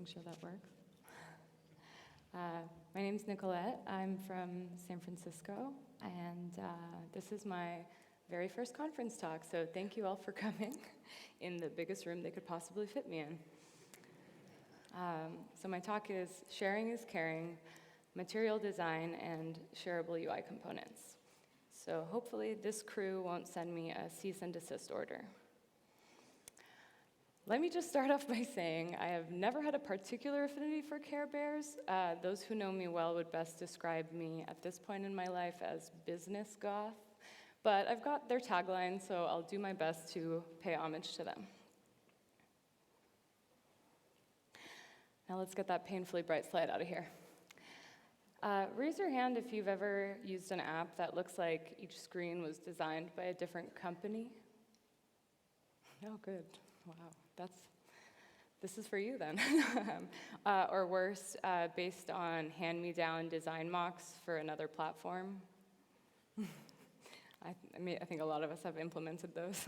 making sure that works. My name's Nicolette. I'm from San Francisco, and this is my very first conference talk, so thank you all for coming in the biggest room they could possibly fit me in. So my talk is Sharing is Caring, Material Design, and Shareable UI Components. So hopefully this crew won't send me a cease and desist order. Let me just start off by saying I have never had a particular affinity for Care Bears. Those who know me well would best describe me at this point in my life as business goth. But I've got their tagline, so I'll do my best to pay homage to them. Now let's get that painfully bright slide out of here. Raise your hand if you've ever used an app that looks like each screen was designed by a different company. Oh, good. Wow, this is for you then. Or worse, based on hand-me-down design mocks for another platform. I think a lot of us have implemented those.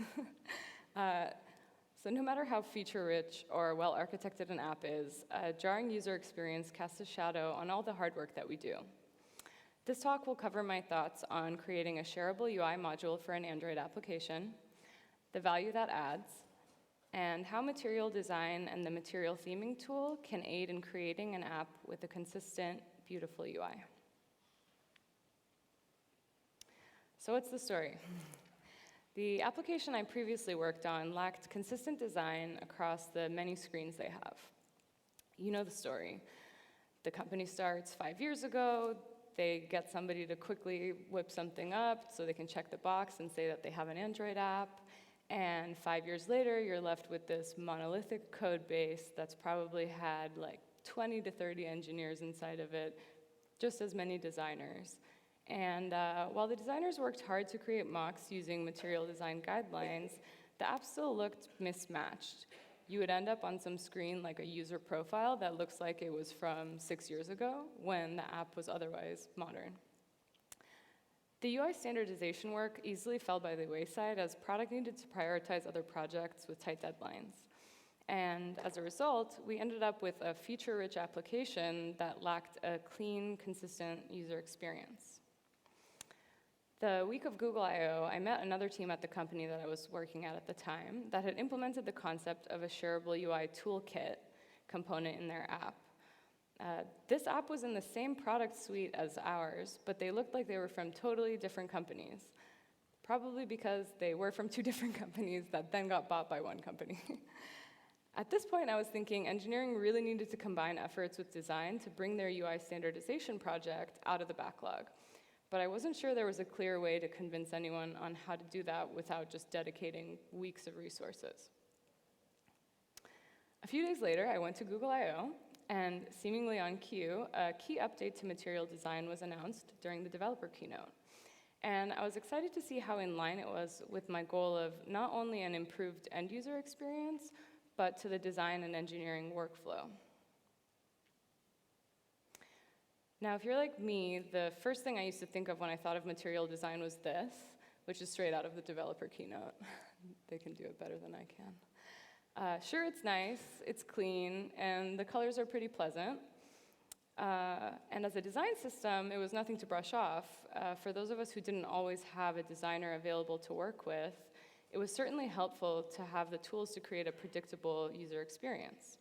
So no matter how feature-rich or well-architected an app is, a jarring user experience casts a shadow on all the hard work that we do. This talk will cover my thoughts on creating a shareable UI module for an Android application, the value that adds, and how material design and the material theming tool can aid in creating an app with a consistent, beautiful UI. So what's the story? The application I previously worked on lacked consistent design across the many screens they have. You know the story. The company starts 5 years ago. They get somebody to quickly whip something up so they can check the box and say that they have an Android app. And 5 years later, you're left with this monolithic code base that's probably had like 20 to 30 engineers inside of it, just as many designers. And while the designers worked hard to create mocks using material design guidelines, the app still looked mismatched. You would end up on some screen like a user profile that looks like it was from 6 years ago when the app was otherwise modern. The UI standardization work easily fell by the wayside as product needed to prioritize other projects with tight deadlines. And as a result, we ended up with a feature-rich application that lacked a clean, consistent user experience. The week of Google I/O, I met another team at the company that I was working at the time that had implemented the concept of a shareable UI toolkit component in their app. This app was in the same product suite as ours, but they looked like they were from totally different companies, probably because they were from two different companies that then got bought by one company. At this point, I was thinking engineering really needed to combine efforts with design to bring their UI standardization project out of the backlog. But I wasn't sure there was a clear way to convince anyone on how to do that without just dedicating weeks of resources. A few days later, I went to Google I/O, and seemingly on cue, a key update to material design was announced during the developer keynote. And I was excited to see how in line it was with my goal of not only an improved end-user experience, but to the design and engineering workflow. Now, if you're like me, the first thing I used to think of when I thought of material design was this, which is straight out of the developer keynote. They can do it better than I can. Sure, it's nice, it's clean, and the colors are pretty pleasant. And as a design system, it was nothing to brush off. For those of us who didn't always have a designer available to work with, it was certainly helpful to have the tools to create a predictable user experience.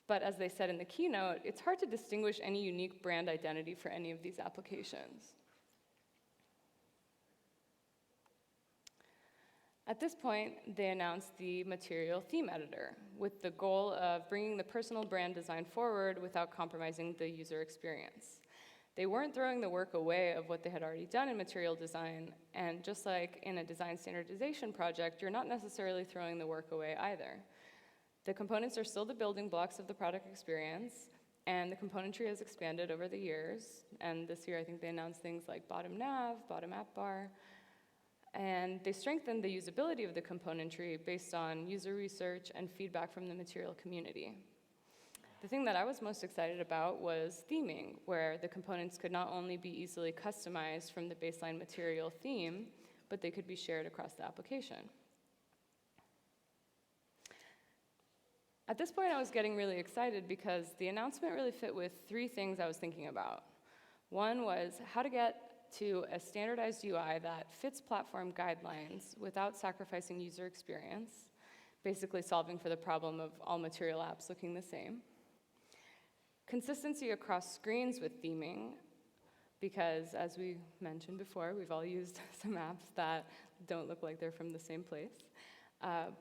But as they said in the keynote, it's hard to distinguish any unique brand identity for any of these applications. At this point, they announced the Material Theme Editor with the goal of bringing the personal brand design forward without compromising the user experience. They weren't throwing the work away of what they had already done in material design, and just like in a design standardization project, you're not necessarily throwing the work away either. The components are still the building blocks of the product experience, and the componentry has expanded over the years. And this year, I think they announced things like bottom nav, bottom app bar, and they strengthened the usability of the componentry based on user research and feedback from the material community. The thing that I was most excited about was theming, where the components could not only be easily customized from the baseline material theme, but they could be shared across the application. At this point, I was getting really excited because the announcement really fit with three things I was thinking about. One was how to get to a standardized UI that fits platform guidelines without sacrificing user experience, basically solving for the problem of all material apps looking the same. Consistency across screens with theming, because as we mentioned before, we've all used some apps that don't look like they're from the same place.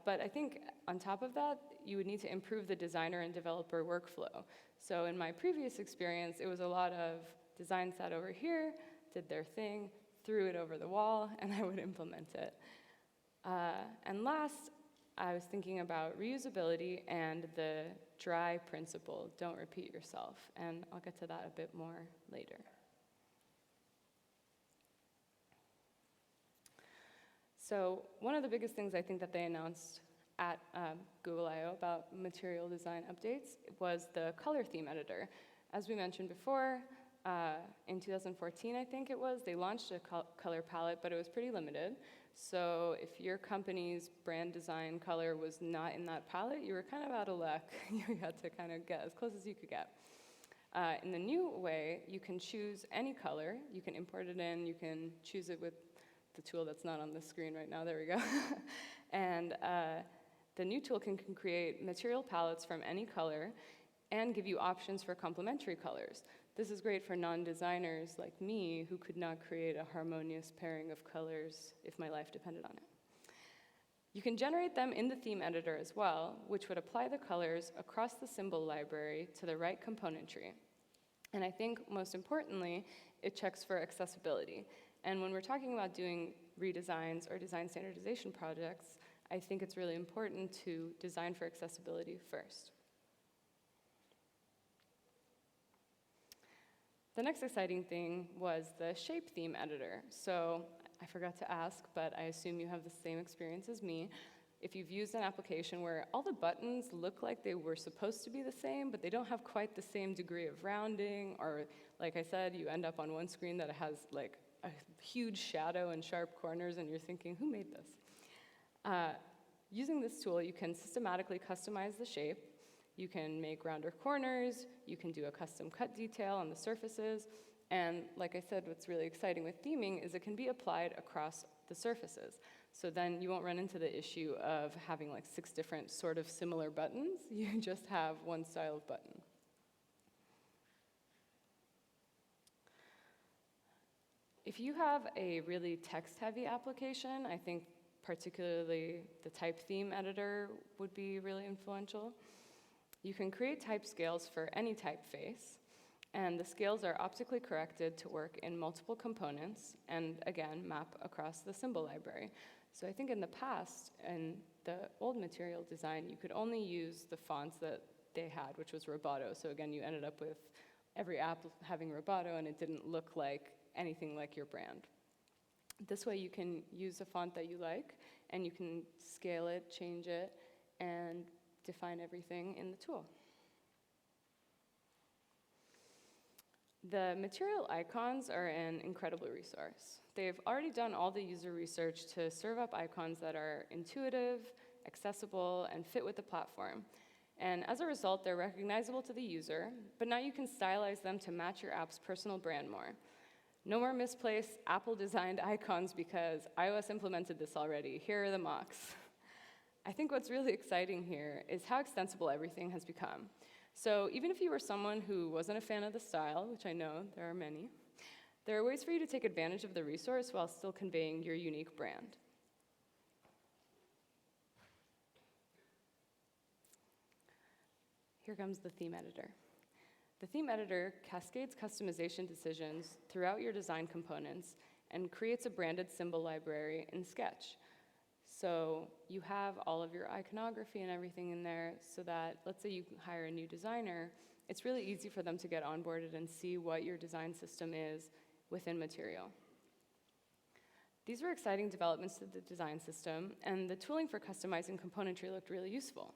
But I think on top of that, you would need to improve the designer and developer workflow. So in my previous experience, it was a lot of design sat over here, did their thing, threw it over the wall, and I would implement it. And last, I was thinking about reusability and the dry principle, don't repeat yourself, and I'll get to that a bit more later. So one of the biggest things I think that they announced at Google I/O about material design updates was the color theme editor. As we mentioned before, in 2014, I think it was, they launched a color palette, but it was pretty limited. So if your company's brand design color was not in that palette, you were kind of out of luck. You had to kind of get as close as you could get. In the new way, you can choose any color. You can import it in. You can choose it with the tool that's not on the screen right now. There we go. And the new tool can create material palettes from any color and give you options for complementary colors. This is great for non-designers like me who could not create a harmonious pairing of colors if my life depended on it. You can generate them in the theme editor as well, which would apply the colors across the symbol library to the right component tree. And I think most importantly, it checks for accessibility. And when we're talking about doing redesigns or design standardization projects, I think it's really important to design for accessibility first. The next exciting thing was the shape theme editor. So I forgot to ask, but I assume you have the same experience as me. If you've used an application where all the buttons look like they were supposed to be the same, but they don't have quite the same degree of rounding, or like I said, you end up on one screen that has like a huge shadow and sharp corners, and you're thinking, who made this? Using this tool, you can systematically customize the shape. You can make rounder corners, you can do a custom cut detail on the surfaces, and like I said, what's really exciting with theming is it can be applied across the surfaces. So then you won't run into the issue of having like 6 different sort of similar buttons. You just have one style of button. If you have a really text-heavy application, I think particularly the type theme editor would be really influential. You can create type scales for any typeface, and the scales are optically corrected to work in multiple components, and again, map across the symbol library. So I think in the past, in the old material design, you could only use the fonts that they had, which was Roboto. So again, you ended up with every app having Roboto, and it didn't look like anything like your brand. This way you can use a font that you like, and you can scale it, change it, and define everything in the tool. The material icons are an incredible resource. They've already done all the user research to serve up icons that are intuitive, accessible, and fit with the platform. And as a result, they're recognizable to the user, but now you can stylize them to match your app's personal brand more. No more misplaced Apple-designed icons because iOS implemented this already. Here are the mocks. I think what's really exciting here is how extensible everything has become. So even if you were someone who wasn't a fan of the style, which I know there are many, there are ways for you to take advantage of the resource while still conveying your unique brand. Here comes the theme editor. The theme editor cascades customization decisions throughout your design components and creates a branded symbol library in Sketch. So you have all of your iconography and everything in there so that, let's say you hire a new designer, it's really easy for them to get onboarded and see what your design system is within Material. These were exciting developments to the design system, and the tooling for customizing componentry looked really useful.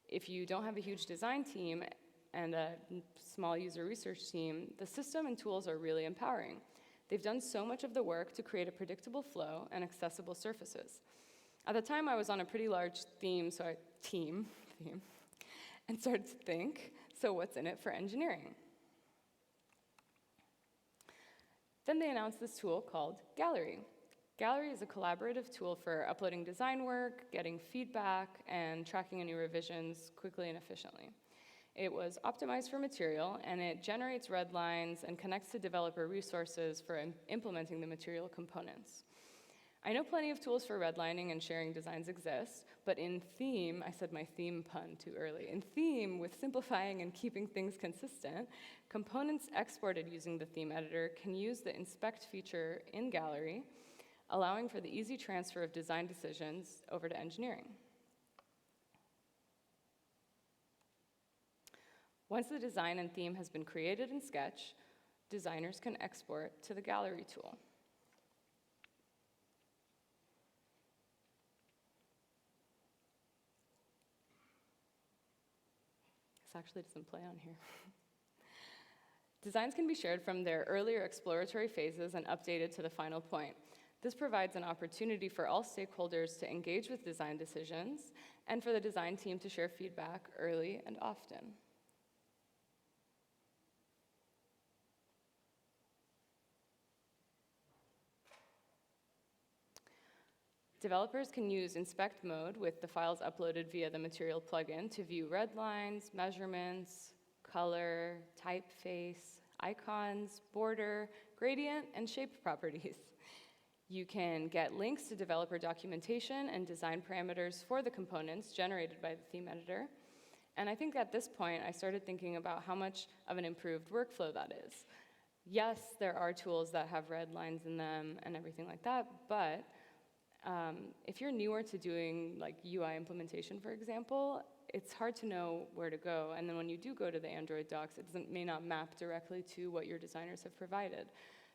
If you don't have a huge design team and a small user research team, the system and tools are really empowering. They've done so much of the work to create a predictable flow and accessible surfaces. At the time, I was on a pretty large team, and started to think, so what's in it for engineering? Then they announced this tool called Gallery. Gallery is a collaborative tool for uploading design work, getting feedback, and tracking any revisions quickly and efficiently. It was optimized for material, and it generates red lines and connects to developer resources for implementing the material components. I know plenty of tools for redlining and sharing designs exist, but in theme, I said my theme pun too early, in theme, with simplifying and keeping things consistent, components exported using the theme editor can use the inspect feature in Gallery, allowing for the easy transfer of design decisions over to engineering. Once the design and theme has been created in Sketch, designers can export to the Gallery tool. This actually doesn't play on here. Designs can be shared from their earlier exploratory phases and updated to the final point. This provides an opportunity for all stakeholders to engage with design decisions and for the design team to share feedback early and often. Developers can use inspect mode with the files uploaded via the material plugin to view red lines, measurements, color, typeface, icons, border, gradient, and shape properties. You can get links to developer documentation and design parameters for the components generated by the theme editor. And I think at this point, I started thinking about how much of an improved workflow that is. Yes, there are tools that have red lines in them and everything like that, but if you're newer to doing like UI implementation, for example, it's hard to know where to go. And then when you do go to the Android docs, it may not map directly to what your designers have provided.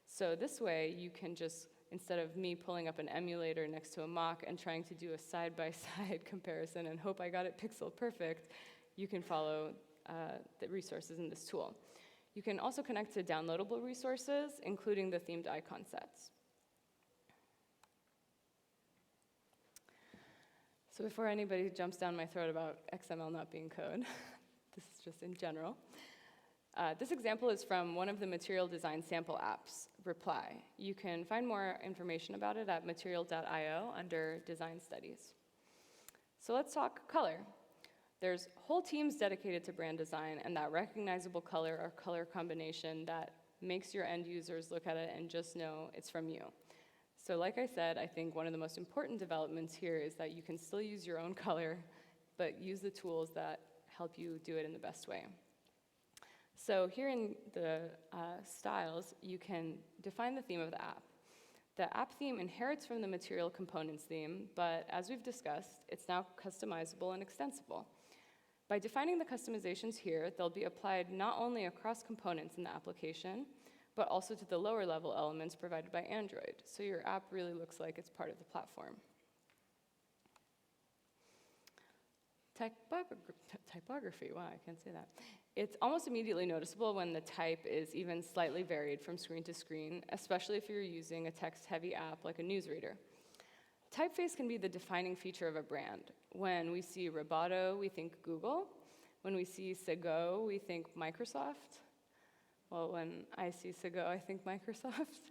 So this way, you can just, instead of me pulling up an emulator next to a mock and trying to do a side-by-side comparison and hope I got it pixel perfect, you can follow the resources in this tool. You can also connect to downloadable resources, including the themed icon sets. So before anybody jumps down my throat about XML not being code, this is just in general. This example is from one of the material design sample apps, Reply. You can find more information about it at material.io under Design Studies. So let's talk color. There's whole teams dedicated to brand design, and that recognizable color or color combination that makes your end users look at it and just know it's from you. So like I said, I think one of the most important developments here is that you can still use your own color, but use the tools that help you do it in the best way. So here in the styles, you can define the theme of the app. The app theme inherits from the material components theme, but as we've discussed, it's now customizable and extensible. By defining the customizations here, they'll be applied not only across components in the application, but also to the lower level elements provided by Android. So your app really looks like it's part of the platform. Typography, wow, I can't say that. It's almost immediately noticeable when the type is even slightly varied from screen to screen, especially if you're using a text-heavy app like a newsreader. Typeface can be the defining feature of a brand. When we see Roboto, we think Google. When we see Sego, we think Microsoft. Well, when I see Sego, I think Microsoft.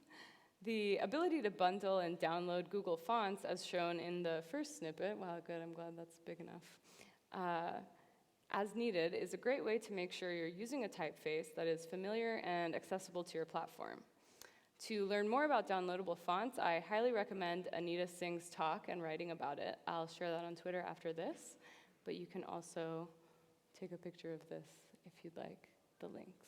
The ability to bundle and download Google fonts, as shown in the first snippet, wow, good, I'm glad that's big enough, as needed, is a great way to make sure you're using a typeface that is familiar and accessible to your platform. To learn more about downloadable fonts, I highly recommend Anita Singh's talk and writing about it. I'll share that on Twitter after this, but you can also take a picture of this if you'd like the links.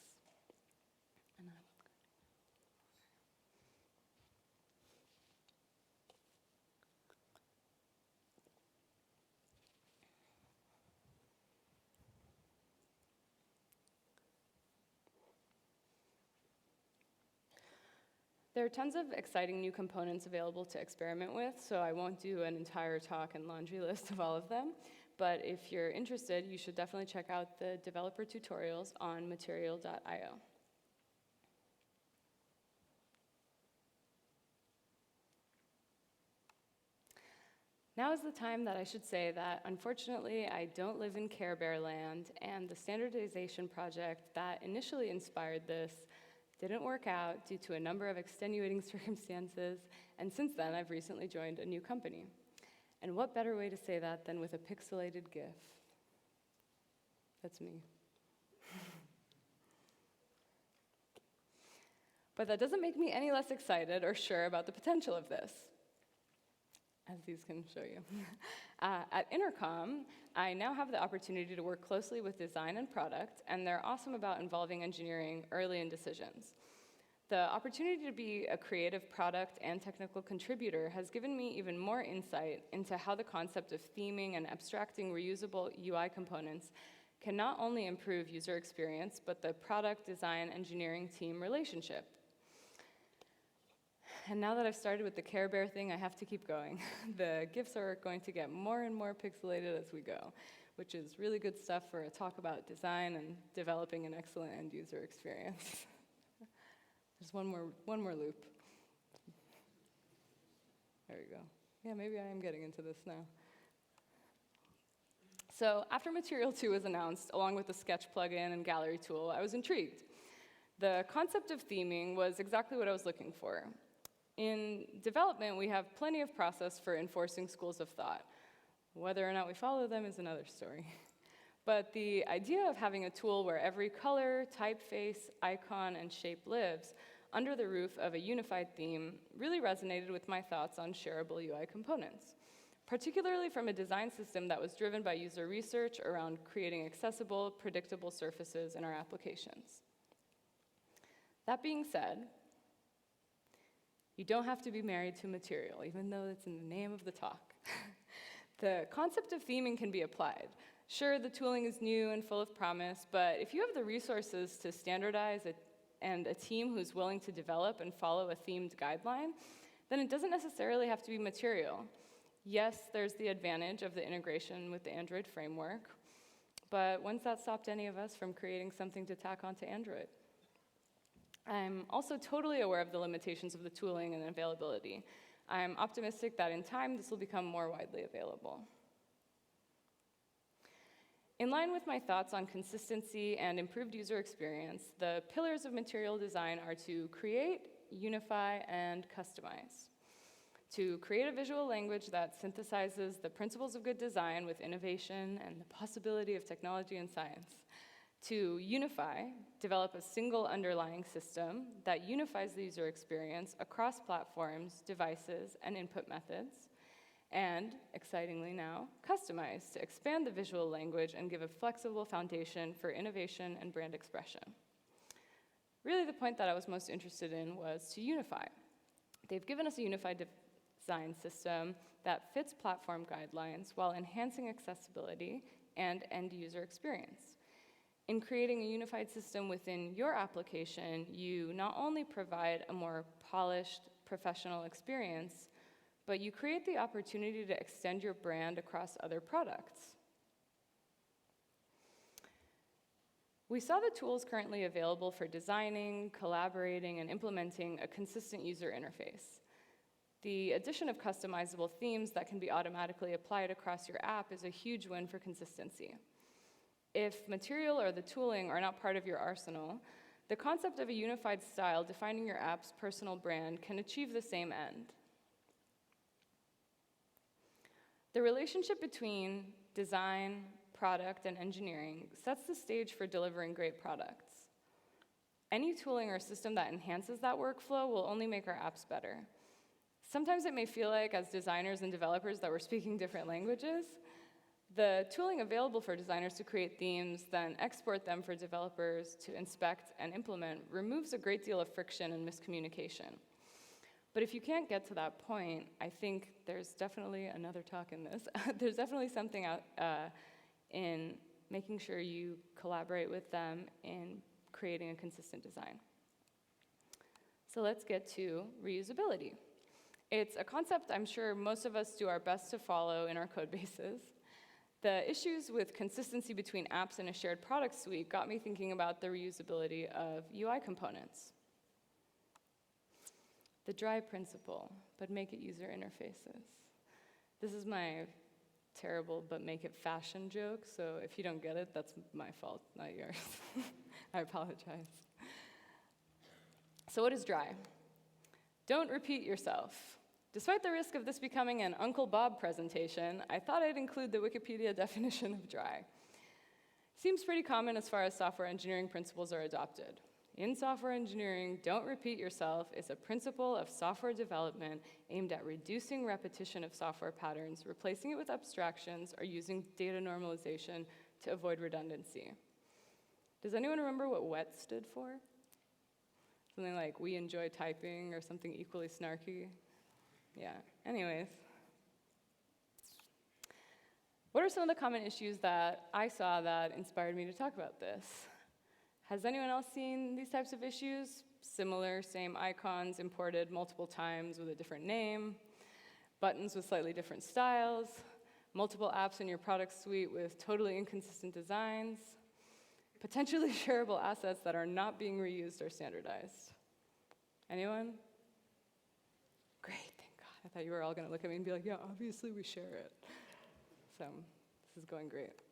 There are tons of exciting new components available to experiment with, so I won't do an entire talk and laundry list of all of them. But if you're interested, you should definitely check out the developer tutorials on material.io. Now is the time that I should say that, unfortunately, I don't live in Care Bear land, and the standardization project that initially inspired this didn't work out due to a number of extenuating circumstances, and since then, I've recently joined a new company. And what better way to say that than with a pixelated GIF? That's me. But that doesn't make me any less excited or sure about the potential of this, as these can show you. At Intercom, I now have the opportunity to work closely with design and product, and they're awesome about involving engineering early in decisions. The opportunity to be a creative product and technical contributor has given me even more insight into how the concept of theming and abstracting reusable UI components can not only improve user experience, but the product design engineering team relationship. And now that I've started with the Care Bear thing, I have to keep going. The GIFs are going to get more and more pixelated as we go, which is really good stuff for a talk about design and developing an excellent end user experience. There's one more loop. There we go. Yeah, maybe I am getting into this now. So after Material 2 was announced, along with the Sketch plugin and gallery tool, I was intrigued. The concept of theming was exactly what I was looking for. In development, we have plenty of process for enforcing schools of thought. Whether or not we follow them is another story. But the idea of having a tool where every color, typeface, icon, and shape lives under the roof of a unified theme really resonated with my thoughts on shareable UI components, particularly from a design system that was driven by user research around creating accessible, predictable surfaces in our applications. That being said, you don't have to be married to material, even though it's in the name of the talk. The concept of theming can be applied. Sure, the tooling is new and full of promise, but if you have the resources to standardize it and a team who's willing to develop and follow a themed guideline, then it doesn't necessarily have to be material. Yes, there's the advantage of the integration with the Android framework, but when's that stopped any of us from creating something to tack onto Android? I'm also totally aware of the limitations of the tooling and availability. I'm optimistic that in time, this will become more widely available. In line with my thoughts on consistency and improved user experience, the pillars of material design are to create, unify, and customize. To create a visual language that synthesizes the principles of good design with innovation and the possibility of technology and science. To unify, develop a single underlying system that unifies the user experience across platforms, devices, and input methods. And, excitingly now, customize to expand the visual language and give a flexible foundation for innovation and brand expression. Really, the point that I was most interested in was to unify. They've given us a unified design system that fits platform guidelines while enhancing accessibility and end-user experience. In creating a unified system within your application, you not only provide a more polished, professional experience, but you create the opportunity to extend your brand across other products. We saw the tools currently available for designing, collaborating, and implementing a consistent user interface. The addition of customizable themes that can be automatically applied across your app is a huge win for consistency. If material or the tooling are not part of your arsenal, the concept of a unified style defining your app's personal brand can achieve the same end. The relationship between design, product, and engineering sets the stage for delivering great products. Any tooling or system that enhances that workflow will only make our apps better. Sometimes it may feel like, as designers and developers, that we're speaking different languages. The tooling available for designers to create themes, then export them for developers to inspect and implement, removes a great deal of friction and miscommunication. But if you can't get to that point, I think there's definitely another talk in this. There's definitely something out in making sure you collaborate with them in creating a consistent design. So let's get to reusability. It's a concept I'm sure most of us do our best to follow in our code bases. The issues with consistency between apps in a shared product suite got me thinking about the reusability of UI components. The dry principle, but make it user interfaces. This is my terrible but make it fashion joke, so if you don't get it, that's my fault, not yours. I apologize. So what is dry? Don't repeat yourself. Despite the risk of this becoming an Uncle Bob presentation, I thought I'd include the Wikipedia definition of dry. Seems pretty common as far as software engineering principles are adopted. In software engineering, don't repeat yourself is a principle of software development aimed at reducing repetition of software patterns, replacing it with abstractions, or using data normalization to avoid redundancy. Does anyone remember what WET stood for? Something like, we enjoy typing, or something equally snarky? Yeah, anyways. What are some of the common issues that I saw that inspired me to talk about this? Has anyone else seen these types of issues? Similar, same icons imported multiple times with a different name, buttons with slightly different styles, multiple apps in your product suite with totally inconsistent designs, potentially shareable assets that are not being reused or standardized. Anyone? Great, thank God. I thought you were all gonna look at me and be like, yeah, obviously we share it. So this is going great.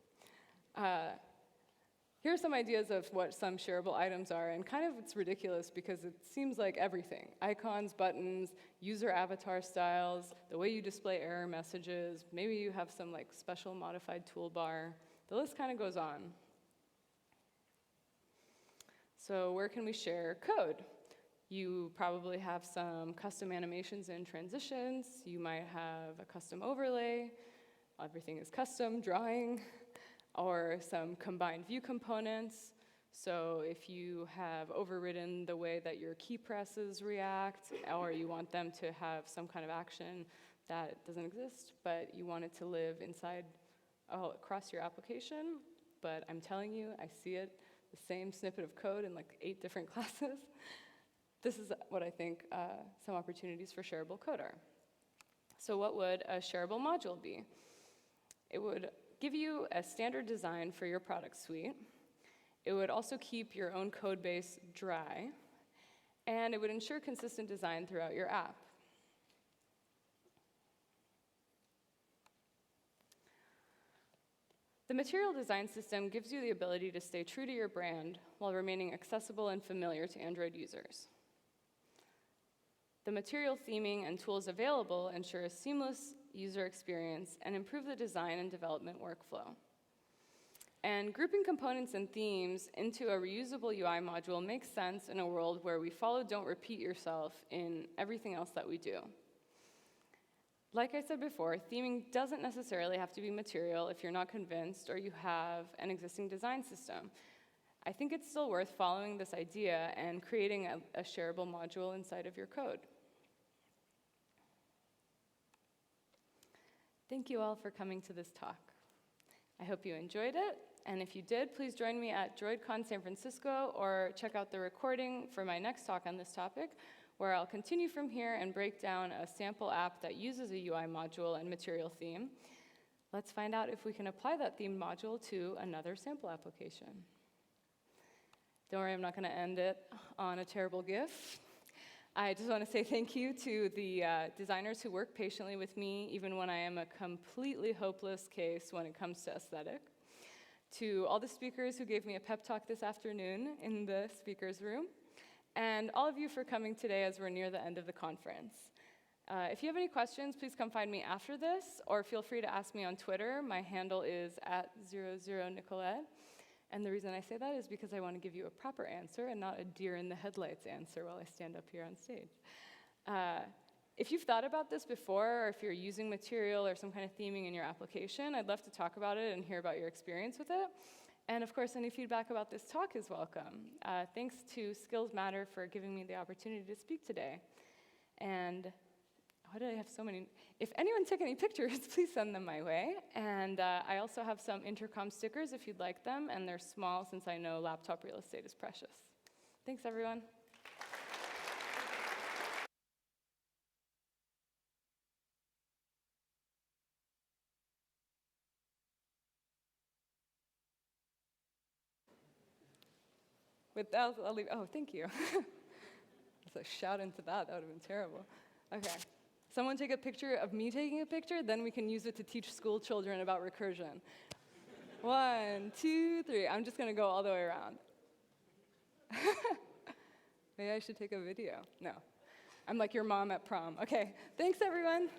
Here are some ideas of what some shareable items are, and kind of it's ridiculous because it seems like everything. Icons, buttons, user avatar styles, the way you display error messages, maybe you have some like special modified toolbar. The list kind of goes on. So where can we share code? You probably have some custom animations and transitions. You might have a custom overlay. Everything is custom, drawing, or some combined view components. So if you have overridden the way that your key presses react, or you want them to have some kind of action that doesn't exist, but you want it to live inside, across your application, but I'm telling you, I see it, the same snippet of code in like 8 different classes. This is what I think some opportunities for shareable code are. So what would a shareable module be? It would give you a standard design for your product suite. It would also keep your own code base dry, and it would ensure consistent design throughout your app. The material design system gives you the ability to stay true to your brand while remaining accessible and familiar to Android users. The material theming and tools available ensure a seamless user experience and improve the design and development workflow. And grouping components and themes into a reusable UI module makes sense in a world where we follow don't repeat yourself in everything else that we do. Like I said before, theming doesn't necessarily have to be material if you're not convinced or you have an existing design system. I think it's still worth following this idea and creating a shareable module inside of your code. Thank you all for coming to this talk. I hope you enjoyed it, and if you did, please join me at Droidcon San Francisco or check out the recording for my next talk on this topic, where I'll continue from here and break down a sample app that uses a UI module and material theme. Let's find out if we can apply that theme module to another sample application. Don't worry, I'm not going to end it on a terrible GIF. I just want to say thank you to the designers who work patiently with me, even when I am a completely hopeless case when it comes to aesthetic. To all the speakers who gave me a pep talk this afternoon in the speakers room, and all of you for coming today as we're near the end of the conference. If you have any questions, please come find me after this, or feel free to ask me on Twitter. My handle is @00Nicolette. And the reason I say that is because I want to give you a proper answer and not a deer in the headlights answer while I stand up here on stage. If you've thought about this before, or if you're using material or some kind of theming in your application, I'd love to talk about it and hear about your experience with it. And of course, any feedback about this talk is welcome. Thanks to Skills Matter for giving me the opportunity to speak today. And why did I have so many? If anyone took any pictures, please send them my way. And I also have some intercom stickers if you'd like them, and they're small since I know laptop real estate is precious. Thanks, everyone. With that, I'll leave. Oh, thank you. So shout into that. That would have been terrible. Okay. Someone take a picture of me taking a picture, then we can use it to teach school children about recursion. 1, 2, 3. I'm just going to go all the way around. Maybe I should take a video. No. I'm like your mom at prom. Okay, thanks, everyone.